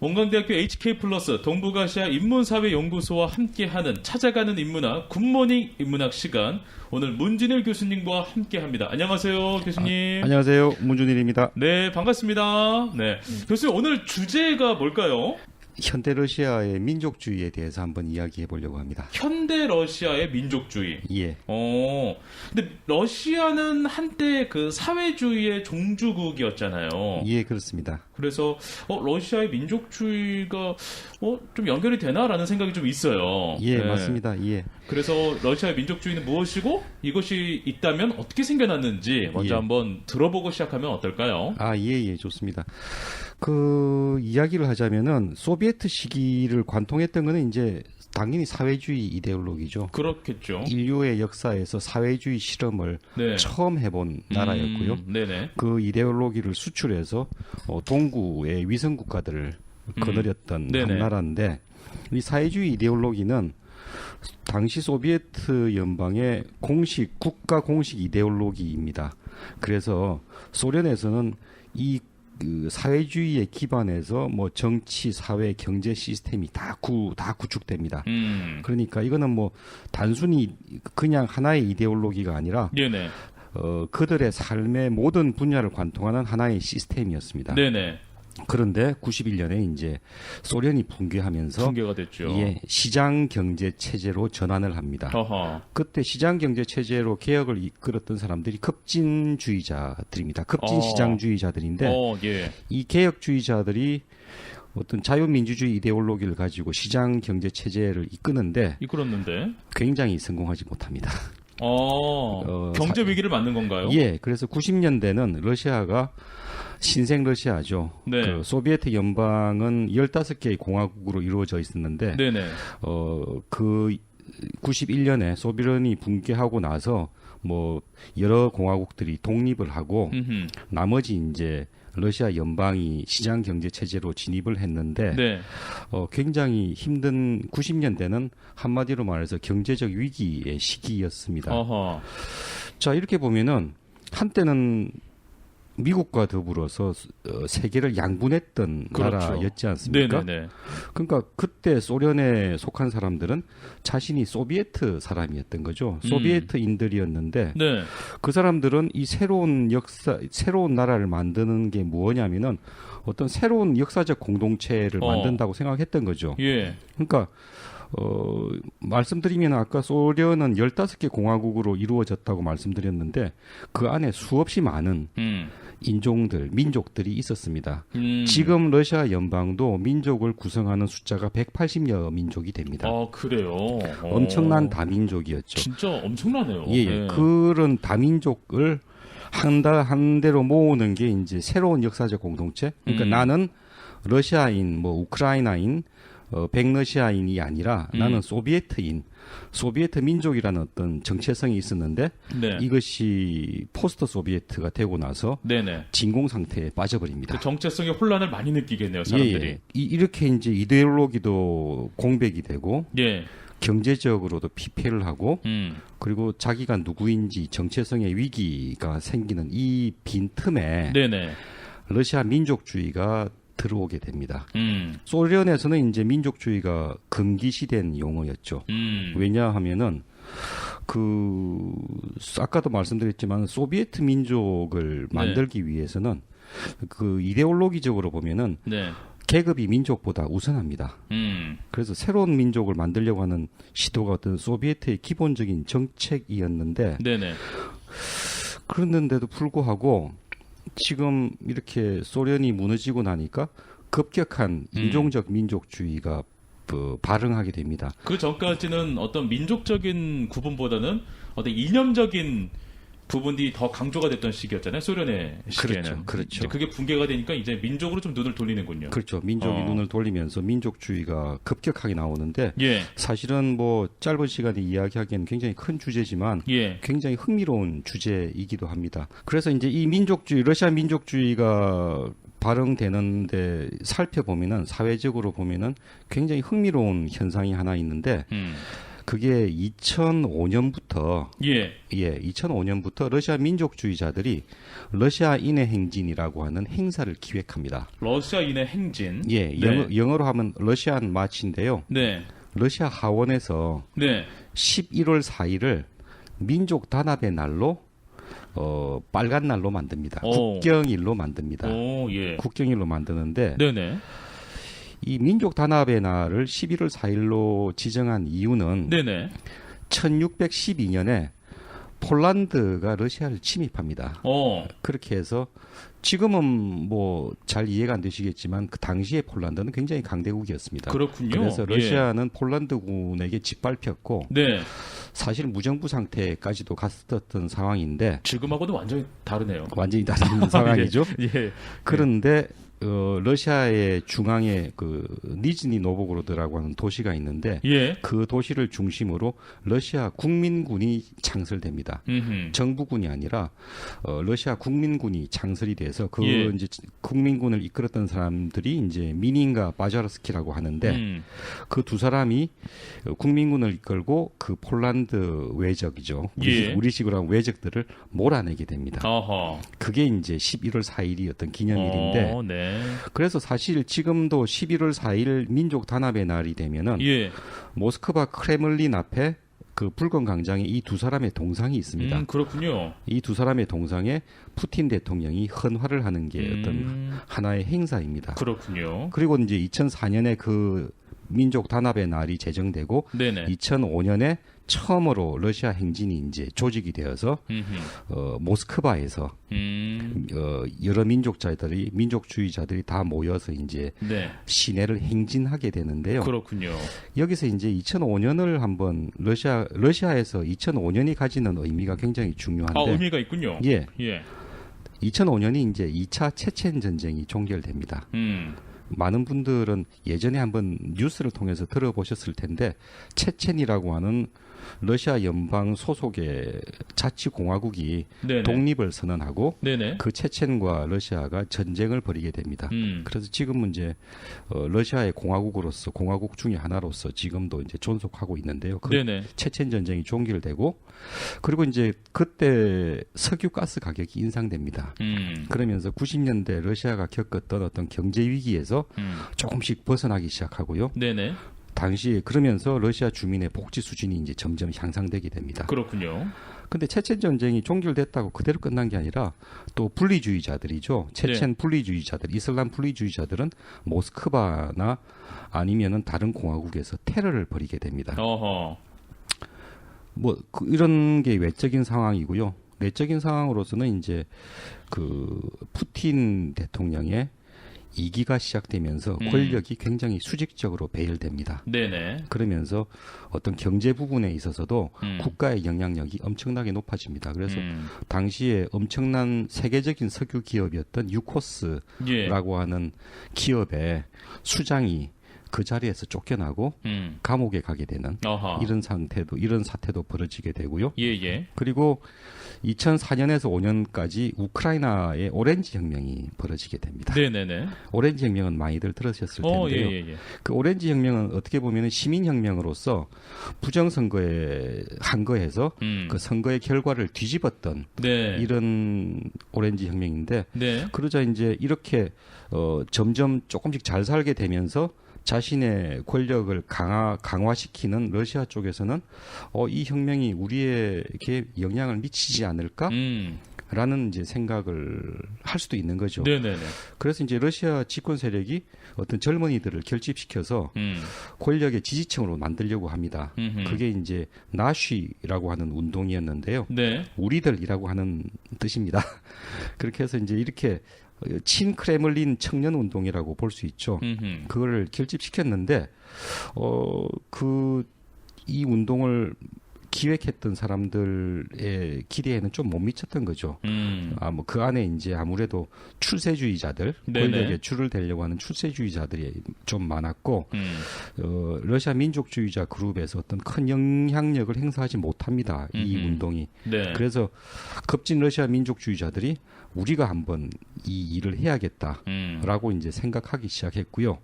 원광대학교 HK플러스 동북아시아 인문사회연구소와 함께하는 찾아가는 인문학 굿모닝 인문학 시간, 오늘 문준일 교수님과 함께합니다. 안녕하세요, 교수님. 안녕하세요, 문준일입니다. 네, 반갑습니다. 네, 교수님 오늘 주제가 뭘까요? 현대 러시아의 민족주의에 대해서 한번 이야기해 보려고 합니다. 현대 러시아의 민족주의. 예. 근데 러시아는 한때 그 사회주의의 종주국이었잖아요. 예, 그렇습니다. 그래서 러시아의 민족주의가 좀 연결이 되나라는 생각이 좀 있어요. 예, 네. 맞습니다. 예. 그래서 러시아의 민족주의는 무엇이고 이것이 있다면 어떻게 생겨났는지 먼저 예. 한번 들어보고 시작하면 어떨까요? 예, 좋습니다. 그 이야기를 하자면은 소비에트 시기를 관통했던 거는 이제 당연히 사회주의 이데올로기죠. 그렇겠죠. 인류의 역사에서 사회주의 실험을 네. 처음 해본 나라였고요. 네네. 그 이데올로기를 수출해서 동구의 위성 국가들을 거느렸던 네네. 한 나라인데, 이 사회주의 이데올로기는 당시 소비에트 연방의 국가 공식 이데올로기입니다. 그래서 소련에서는 그 사회주의에 기반해서 뭐 정치, 사회, 경제 시스템이 다 구축됩니다. 그러니까 이거는 뭐 단순히 그냥 하나의 이데올로기가 아니라 네네. 그들의 삶의 모든 분야를 관통하는 하나의 시스템이었습니다. 네네. 그런데 91년에 이제 소련이 붕괴하면서 붕괴가 됐죠. 예, 시장 경제 체제로 전환을 합니다. 어허. 그때 시장 경제 체제로 개혁을 이끌었던 사람들이 급진주의자들입니다. 급진 시장주의자들인데 예. 이 개혁주의자들이 어떤 자유민주주의 이데올로기를 가지고 시장 경제 체제를 이끌었는데 굉장히 성공하지 못합니다. 경제 위기를 맞는 건가요? 예, 그래서 90년대는 러시아가 신생 러시아죠. 네. 그 소비에트 연방은 15개의 공화국으로 이루어져 있었는데, 네네. 그 91년에 소련이 붕괴하고 나서 뭐 여러 공화국들이 독립을 하고 나머지 이제 러시아 연방이 시장 경제 체제로 진입을 했는데, 네. 굉장히 힘든 90년대는 한마디로 말해서 경제적 위기의 시기였습니다. 어허. 자, 이렇게 보면은 한때는 미국과 더불어서 세계를 양분했던 그렇죠. 나라였지 않습니까? 네네네. 그러니까 그때 소련에 속한 사람들은 자신이 소비에트 사람이었던 거죠. 소비에트인들이었는데 네. 그 사람들은 이 새로운 나라를 만드는 게 뭐냐면은 어떤 새로운 역사적 공동체를 만든다고 생각했던 거죠. 예. 그러니까 말씀드리면 아까 소련은 15개 공화국으로 이루어졌다고 말씀드렸는데 그 안에 수없이 많은 민족들이 있었습니다. 지금 러시아 연방도 민족을 구성하는 숫자가 180여 민족이 됩니다. 그래요? 엄청난 다민족이었죠. 진짜 엄청나네요. 예, 네. 그런 다민족을 한 대로 모으는 게 이제 새로운 역사적 공동체. 그러니까 나는 러시아인, 뭐 우크라이나인, 백러시아인이 아니라 나는 소비에트 민족이라는 어떤 정체성이 있었는데 네. 이것이 포스트 소비에트가 되고 나서 네네. 진공 상태에 빠져버립니다. 그 정체성의 혼란을 많이 느끼겠네요, 사람들이. 예. 이렇게 이제 이데올로기도 공백이 되고 예. 경제적으로도 피폐를 하고 그리고 자기가 누구인지 정체성의 위기가 생기는 이 빈틈에 네네. 러시아 민족주의가 들어오게 됩니다. 소련에서는 이제 민족주의가 금기시된 용어였죠. 왜냐하면은 아까도 말씀드렸지만 소비에트 민족을 만들기 위해서는 그 이데올로기적으로 보면은 네. 계급이 민족보다 우선합니다. 그래서 새로운 민족을 만들려고 하는 시도가 어떤 소비에트의 기본적인 정책이었는데, 네네. 그랬는데도 불구하고 지금 이렇게 소련이 무너지고 나니까 급격한 인종적 민족주의가 발흥하게 됩니다. 그 전까지는 어떤 민족적인 구분보다는 어떤 이념적인 부분이 더 강조가 됐던 시기였잖아요. 소련의 시기에는. 그렇죠. 이제 그게 붕괴가 되니까 이제 민족으로 좀 눈을 돌리는군요. 그렇죠. 민족이 눈을 돌리면서 민족주의가 급격하게 나오는데, 예. 사실은 뭐 짧은 시간에 이야기하기에는 굉장히 큰 주제지만 예. 굉장히 흥미로운 주제이기도 합니다. 그래서 이제 이 러시아 민족주의가 발흥되는데 살펴보면은, 사회적으로 보면은 굉장히 흥미로운 현상이 하나 있는데, 그게 2005년부터 예. 2005년부터 러시아 민족주의자들이 러시아인의 행진이라고 하는 행사를 기획합니다. 러시아인의 행진. 예, 네. 영어로 하면 러시안 마치인데요. 네. 러시아 하원에서 네. 11월 4일을 민족 단합의 날로 빨간 날로 만듭니다. 오. 국경일로 만듭니다. 오, 예. 국경일로 만드는데 네네. 이 민족 단합의 날을 11월 4일로 지정한 이유는 네네. 1612년에 폴란드가 러시아를 침입합니다. 그렇게 해서 지금은 뭐 잘 이해가 안 되시겠지만 그 당시에 폴란드는 굉장히 강대국이었습니다. 그렇군요. 그래서 러시아는 폴란드군에게 짓밟혔고 네. 사실 무정부 상태까지도 갔었던 상황인데 지금하고는 완전히 다르네요. 완전히 다른 상황이죠. 예. 그런데 러시아의 중앙에 그 니즈니 노보고로드라고 하는 도시가 있는데 예. 그 도시를 중심으로 러시아 국민군이 창설됩니다. 정부군이 아니라 러시아 국민군이 창설이 돼서 그 예. 이제 국민군을 이끌었던 사람들이 이제 미닌과 바자르스키라고 하는데 그 두 사람이 국민군을 이끌고 그 폴란드 외적이죠. 예. 우리식으로 하면 외적들을 몰아내게 됩니다. 어허. 그게 이제 11월 4일이었던 기념일인데 네. 그래서 사실 지금도 11월 4일 민족 단합의 날이 되면은 예. 모스크바 크레물린 앞에 그 붉은 광장에 이 두 사람의 동상이 있습니다. 그렇군요. 이 두 사람의 동상에 푸틴 대통령이 헌화를 하는 게 어떤 하나의 행사입니다. 그렇군요. 그리고 이제 2004년에 그 민족 단합의 날이 제정되고 네네. 2005년에 처음으로 러시아 행진이 이제 조직이 되어서 모스크바에서 여러 민족주의자들이 다 모여서 이제 네. 시내를 행진하게 되는데요. 그렇군요. 여기서 이제 2005년을 한번 러시아에서 2005년이 가지는 의미가 굉장히 중요한데 의미가 있군요. 예. 예. 2005년이 이제 2차 체첸 전쟁이 종결됩니다. 많은 분들은 예전에 한번 뉴스를 통해서 들어보셨을 텐데 체첸이라고 하는 러시아 연방 소속의 자치공화국이 네네. 독립을 선언하고 네네. 그 체첸과 러시아가 전쟁을 벌이게 됩니다. 그래서 지금은 이제 러시아의 공화국으로서 공화국 중의 하나로서 지금도 이제 존속하고 있는데요. 그 네네. 체첸 전쟁이 종결되고 그리고 이제 그때 석유 가스 가격이 인상됩니다. 그러면서 90년대 러시아가 겪었던 어떤 경제 위기에서 조금씩 벗어나기 시작하고요. 네네. 당시 그러면서 러시아 주민의 복지 수준이 이제 점점 향상되게 됩니다. 그렇군요. 근데 체첸 전쟁이 종결됐다고 그대로 끝난 게 아니라 또 분리주의자들이죠. 체첸 분리주의자들, 이슬람 분리주의자들은 모스크바나 아니면은 다른 공화국에서 테러를 벌이게 됩니다. 어허. 이런 게 외적인 상황이고요. 내적인 상황으로서는 이제 그 푸틴 대통령의 2기가 시작되면서 권력이 굉장히 수직적으로 배열됩니다. 네네. 그러면서 어떤 경제 부분에 있어서도 국가의 영향력이 엄청나게 높아집니다. 그래서 당시에 엄청난 세계적인 석유 기업이었던 유코스라고 예. 하는 기업의 수장이 그 자리에서 쫓겨나고 감옥에 가게 되는 어허. 이런 사태도 벌어지게 되고요. 예예. 그리고 2004년에서 5년까지 우크라이나의 오렌지 혁명이 벌어지게 됩니다. 네네네. 오렌지 혁명은 많이들 들으셨을 텐데요. 예예예. 그 오렌지 혁명은 어떻게 보면 시민혁명으로서 부정선거에 항거해서 그 선거의 결과를 뒤집었던 네. 이런 오렌지 혁명인데 네. 그러자 이제 이렇게 점점 조금씩 잘 살게 되면서 자신의 권력을 강화시키는 러시아 쪽에서는 이 혁명이 우리에게 영향을 미치지 않을까라는 이제 생각을 할 수도 있는 거죠. 네네네. 그래서 이제 러시아 집권 세력이 어떤 젊은이들을 결집시켜서 권력의 지지층으로 만들려고 합니다. 그게 이제 나쉬라고 하는 운동이었는데요. 네. 우리들이라고 하는 뜻입니다. 그렇게 해서 이제 이렇게 친크레물린 청년 운동이라고 볼 수 있죠. 그거를 결집시켰는데 이 운동을 기획했던 사람들의 기대에는 좀 못 미쳤던 거죠. 그 안에 이제 아무래도 출세주의자들, 권력에 줄을 대려고 하는 출세주의자들이 좀 많았고, 러시아 민족주의자 그룹에서 어떤 큰 영향력을 행사하지 못합니다. 이 운동이. 네. 그래서 급진 러시아 민족주의자들이 우리가 한번 이 일을 해야겠다라고 이제 생각하기 시작했고요.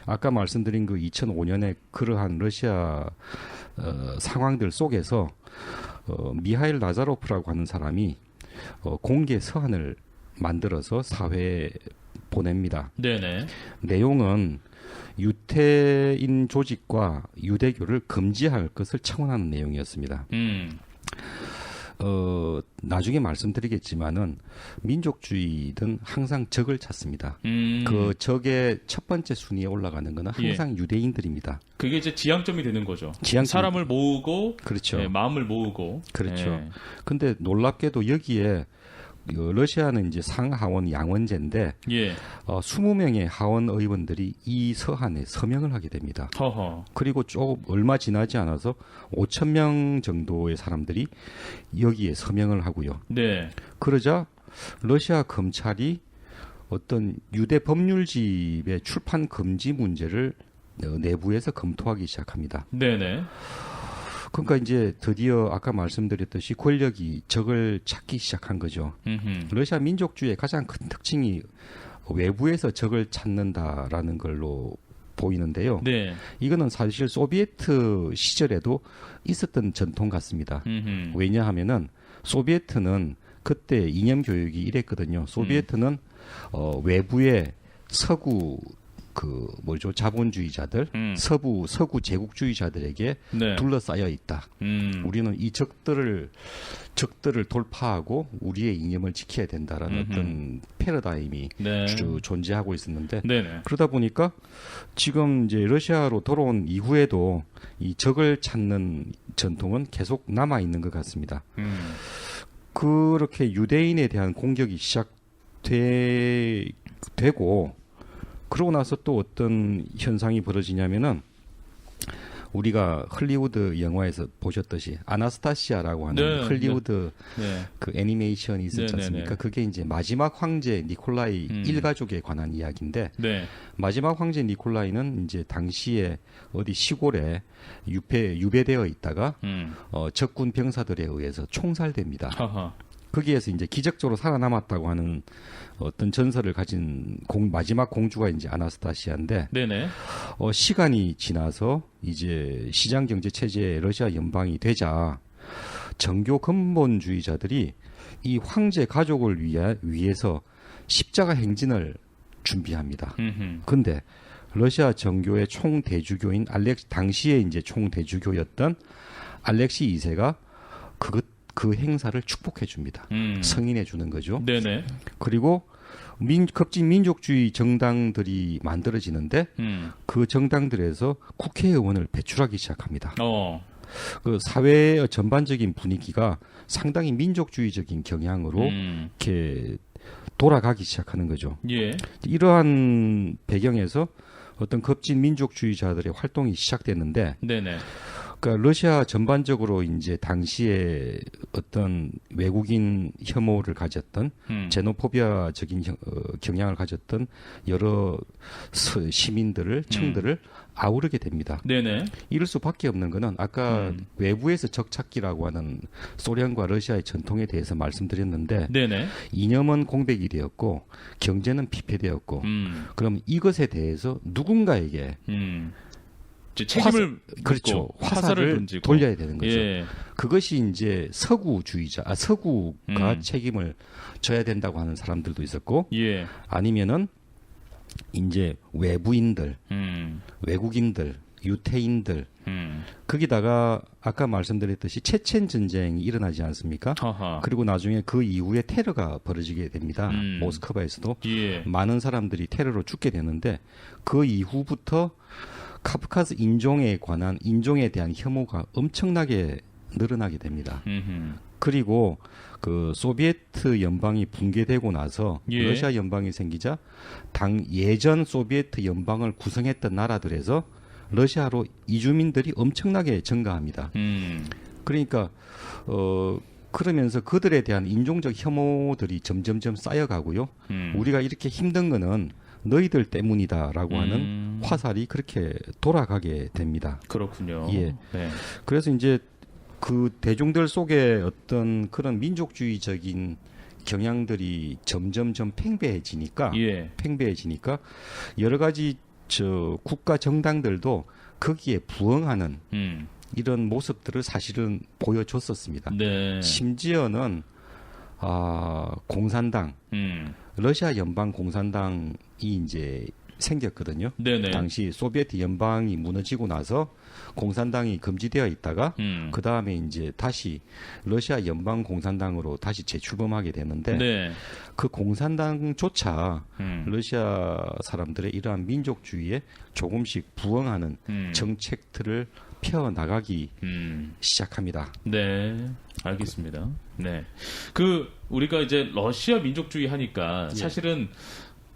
아까 말씀드린 그 2005년에 그러한 러시아 상황들 속에서 미하일 나자로프라고 하는 사람이 공개 서한을 만들어서 사회에 보냅니다. 네네. 내용은 유태인 조직과 유대교를 금지할 것을 청원하는 내용이었습니다. 나중에 말씀드리겠지만은 민족주의는 항상 적을 찾습니다. 그 적의 첫 번째 순위에 올라가는 것은 항상 유대인들입니다. 그게 이제 지향점이 되는 거죠. 지향점. 사람을 모으고, 그렇죠. 예, 마음을 모으고. 그렇죠. 예. 근데 놀랍게도 여기에 러시아는 이제 상하원 양원제인데 예. 20명의 하원 의원들이 이 서한에 서명을 하게 됩니다. 허허. 그리고 조금 얼마 지나지 않아서 5천 명 정도의 사람들이 여기에 서명을 하고요. 네. 그러자 러시아 검찰이 어떤 유대 법률집의 출판 금지 문제를 내부에서 검토하기 시작합니다. 네네. 그러니까 이제 드디어 아까 말씀드렸듯이 권력이 적을 찾기 시작한 거죠. 러시아 민족주의의 가장 큰 특징이 외부에서 적을 찾는다라는 걸로 보이는데요. 네. 이거는 사실 소비에트 시절에도 있었던 전통 같습니다. 왜냐하면은 소비에트는 그때 이념 교육이 이랬거든요. 소비에트는 외부의 서구 자본주의자들, 서구 제국주의자들에게 네. 둘러싸여 있다. 우리는 이 적들을 돌파하고 우리의 이념을 지켜야 된다라는 어떤 패러다임이 네. 존재하고 있었는데 네네. 그러다 보니까 지금 이제 러시아로 돌아온 이후에도 이 적을 찾는 전통은 계속 남아 있는 것 같습니다. 그렇게 유대인에 대한 공격이 시작되고 그러고 나서 또 어떤 현상이 벌어지냐면은 우리가 헐리우드 영화에서 보셨듯이 아나스타시아라고 하는 네, 헐리우드 네. 그 애니메이션이 있었지 네, 않습니까? 네, 네. 그게 이제 마지막 황제 니콜라이 일가족에 관한 이야기인데 네. 마지막 황제 니콜라이는 이제 당시에 어디 시골에 유배되어 있다가 적군 병사들에 의해서 총살됩니다. 하하. 거기에서 이제 기적적으로 살아남았다고 하는 어떤 전설을 가진 마지막 공주가 이제 아나스타시아인데 네네. 시간이 지나서 이제 시장 경제 체제의 러시아 연방이 되자 정교 근본주의자들이 이 황제 가족을 위해서 십자가 행진을 준비합니다. 근데 러시아 정교의 총대주교인 당시에 이제 총대주교였던 알렉시 2세가 그 행사를 축복해 줍니다. 승인해 주는 거죠. 네네. 그리고 급진 민족주의 정당들이 만들어지는데 그 정당들에서 국회의원을 배출하기 시작합니다. 그 사회의 전반적인 분위기가 상당히 민족주의적인 경향으로 이렇게 돌아가기 시작하는 거죠. 예. 이러한 배경에서 어떤 급진 민족주의자들의 활동이 시작됐는데 네네. 그러니까 러시아 전반적으로 이제 당시에 어떤 외국인 혐오를 가졌던 제노포비아적인 경향을 가졌던 여러 시민들을 청들을 아우르게 됩니다. 네네. 이럴 수밖에 없는 거는 아까 외부에서 적 찾기라고 하는 소련과 러시아의 전통에 대해서 말씀드렸는데 네네. 이념은 공백이 되었고 경제는 피폐되었고 그럼 이것에 대해서 누군가에게 책임을 그렇죠. 화살을 던지고. 돌려야 되는 거죠. 예. 그것이 이제 서구가 책임을 져야 된다고 하는 사람들도 있었고, 예. 아니면은 이제 외부인들, 외국인들, 유태인들, 거기다가 아까 말씀드렸듯이 체첸 전쟁이 일어나지 않습니까? 하하. 그리고 나중에 그 이후에 테러가 벌어지게 됩니다. 모스크바에서도 예. 많은 사람들이 테러로 죽게 되는데 그 이후부터 카프카스 인종에 대한 혐오가 엄청나게 늘어나게 됩니다. 그리고 그 소비에트 연방이 붕괴되고 나서 예. 러시아 연방이 생기자 예전 소비에트 연방을 구성했던 나라들에서 러시아로 이주민들이 엄청나게 증가합니다. 그러니까 그러면서 그들에 대한 인종적 혐오들이 점점점 쌓여가고요. 우리가 이렇게 힘든 거는 너희들 때문이다라고 하는 화살이 그렇게 돌아가게 됩니다. 그렇군요. 예. 네. 그래서 이제 그 대중들 속에 어떤 그런 민족주의적인 경향들이 점점점 팽배해지니까 예. 여러 가지 저 국가 정당들도 거기에 부응하는 이런 모습들을 사실은 보여줬었습니다. 네. 심지어는 공산당, 러시아 연방 공산당이 이제 생겼거든요. 네네. 당시 소비에트 연방이 무너지고 나서 공산당이 금지되어 있다가 그 다음에 이제 다시 러시아 연방 공산당으로 다시 재출범하게 되는데 네. 그 공산당조차 러시아 사람들의 이러한 민족주의에 조금씩 부응하는 정책들을 펴 나가기 시작합니다. 네. 알겠습니다. 네. 우리가 이제 러시아 민족주의 하니까 사실은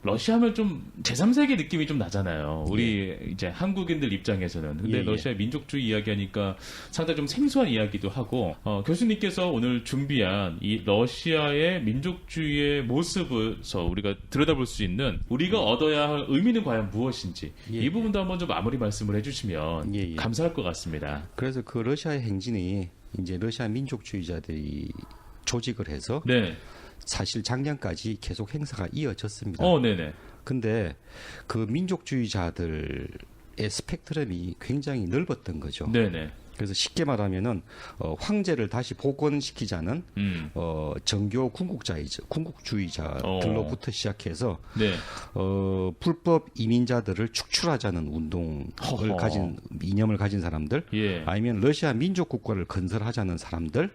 러시아 하면 좀 제3세계 느낌이 좀 나잖아요. 우리 이제 한국인들 입장에서는. 근데 러시아 민족주의 이야기하니까 상당히 좀 생소한 이야기도 하고, 교수님께서 오늘 준비한 이 러시아의 민족주의의 모습에서 우리가 들여다볼 수 있는 우리가 얻어야 할 의미는 과연 무엇인지 이 부분도 한번 좀 마무리 말씀을 해주시면 감사할 것 같습니다. 그래서 그 러시아의 행진이 이제 러시아 민족주의자들이 조직을 해서 네. 사실 작년까지 계속 행사가 이어졌습니다. 네네. 근데 그 민족주의자들의 스펙트럼이 굉장히 넓었던 거죠. 네네. 그래서 쉽게 말하면은 황제를 다시 복원시키자는 정교 군국주의자들로부터 시작해서 네. 불법 이민자들을 축출하자는 운동을 가진 이념을 가진 사람들, 아니면 러시아 민족 국가를 건설하자는 사람들,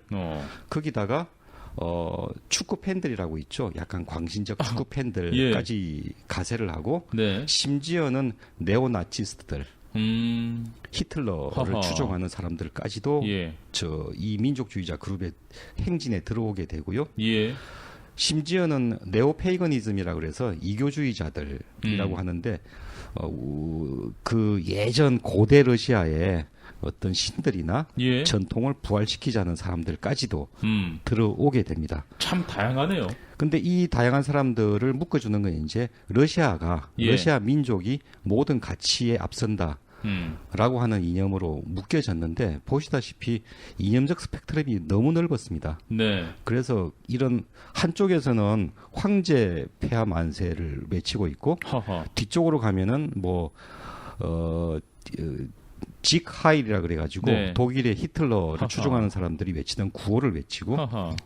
거기다가 축구 팬들이라고 있죠. 약간 광신적 축구 팬들까지 가세를 하고, 심지어는 네오나치스트들, 히틀러를 추종하는 사람들까지도 이 민족주의자 그룹의 행진에 들어오게 되고요. 심지어는 네오페이거니즘이라고 그래서 이교주의자들이라고 하는데 그 예전 고대 러시아의 어떤 신들이나 전통을 부활시키자는 사람들까지도 들어오게 됩니다. 참 다양하네요. 근데 이 다양한 사람들을 묶어주는 건 이제 러시아가 러시아 민족이 모든 가치에 앞선다. 라고 하는 이념으로 묶여졌는데 보시다시피 이념적 스펙트럼이 너무 넓었습니다. 그래서 이런 한쪽에서는 황제 폐하 만세를 외치고 있고 뒤쪽으로 가면은 직하일이라 그래가지고 독일의 히틀러를 추종하는 사람들이 외치던 구호를 외치고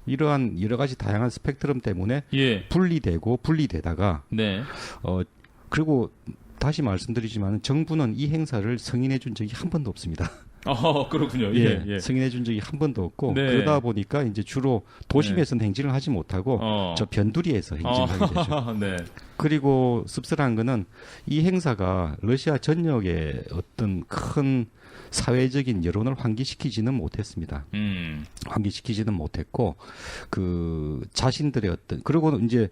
이러한 여러 가지 다양한 스펙트럼 때문에 분리되다가 그리고 다시 말씀드리지만 정부는 이 행사를 승인해 준 적이 한 번도 없습니다. 그렇군요. 승인해 준 적이 한 번도 없고 그러다 보니까 이제 주로 도심에서는 행진을 하지 못하고 저 변두리에서 행진하게 되죠. 그리고 씁쓸한 거는 이 행사가 러시아 전역의 어떤 큰 사회적인 여론을 환기시키지는 못했습니다. 환기시키지는 못했고 그 자신들의 어떤 그리고 이제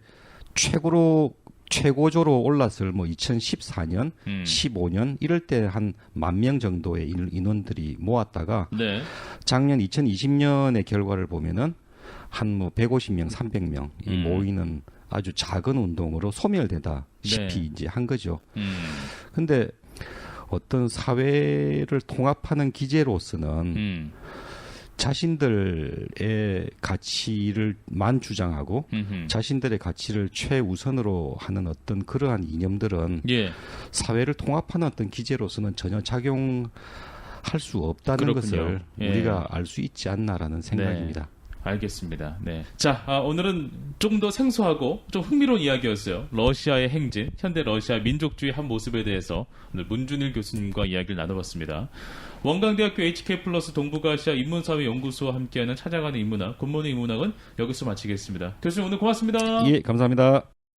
최고조로 올랐을 2014년, 15년 이럴 때 한 10,000명 정도의 인원들이 모았다가 작년 2020년의 결과를 보면은 한 150명, 300명이 모이는 아주 작은 운동으로 소멸되다시피 이제 한 거죠. 근데 어떤 사회를 통합하는 기제로서는 자신들의 가치를만 주장하고 자신들의 가치를 최우선으로 하는 어떤 그러한 이념들은 사회를 통합하는 어떤 기제로서는 전혀 작용할 수 없다는 것을 우리가 알 수 있지 않나라는 생각입니다. 알겠습니다. 자, 오늘은 조금 더 생소하고 좀 흥미로운 이야기였어요. 러시아의 행진, 현대 러시아 민족주의 한 모습에 대해서 오늘 문준일 교수님과 이야기를 나눠봤습니다. 원광대학교 HK+ 동북아시아 인문사회연구소와 함께하는 찾아가는 인문학, 굿모닝 인문학은 여기서 마치겠습니다. 교수님 오늘 고맙습니다. 감사합니다.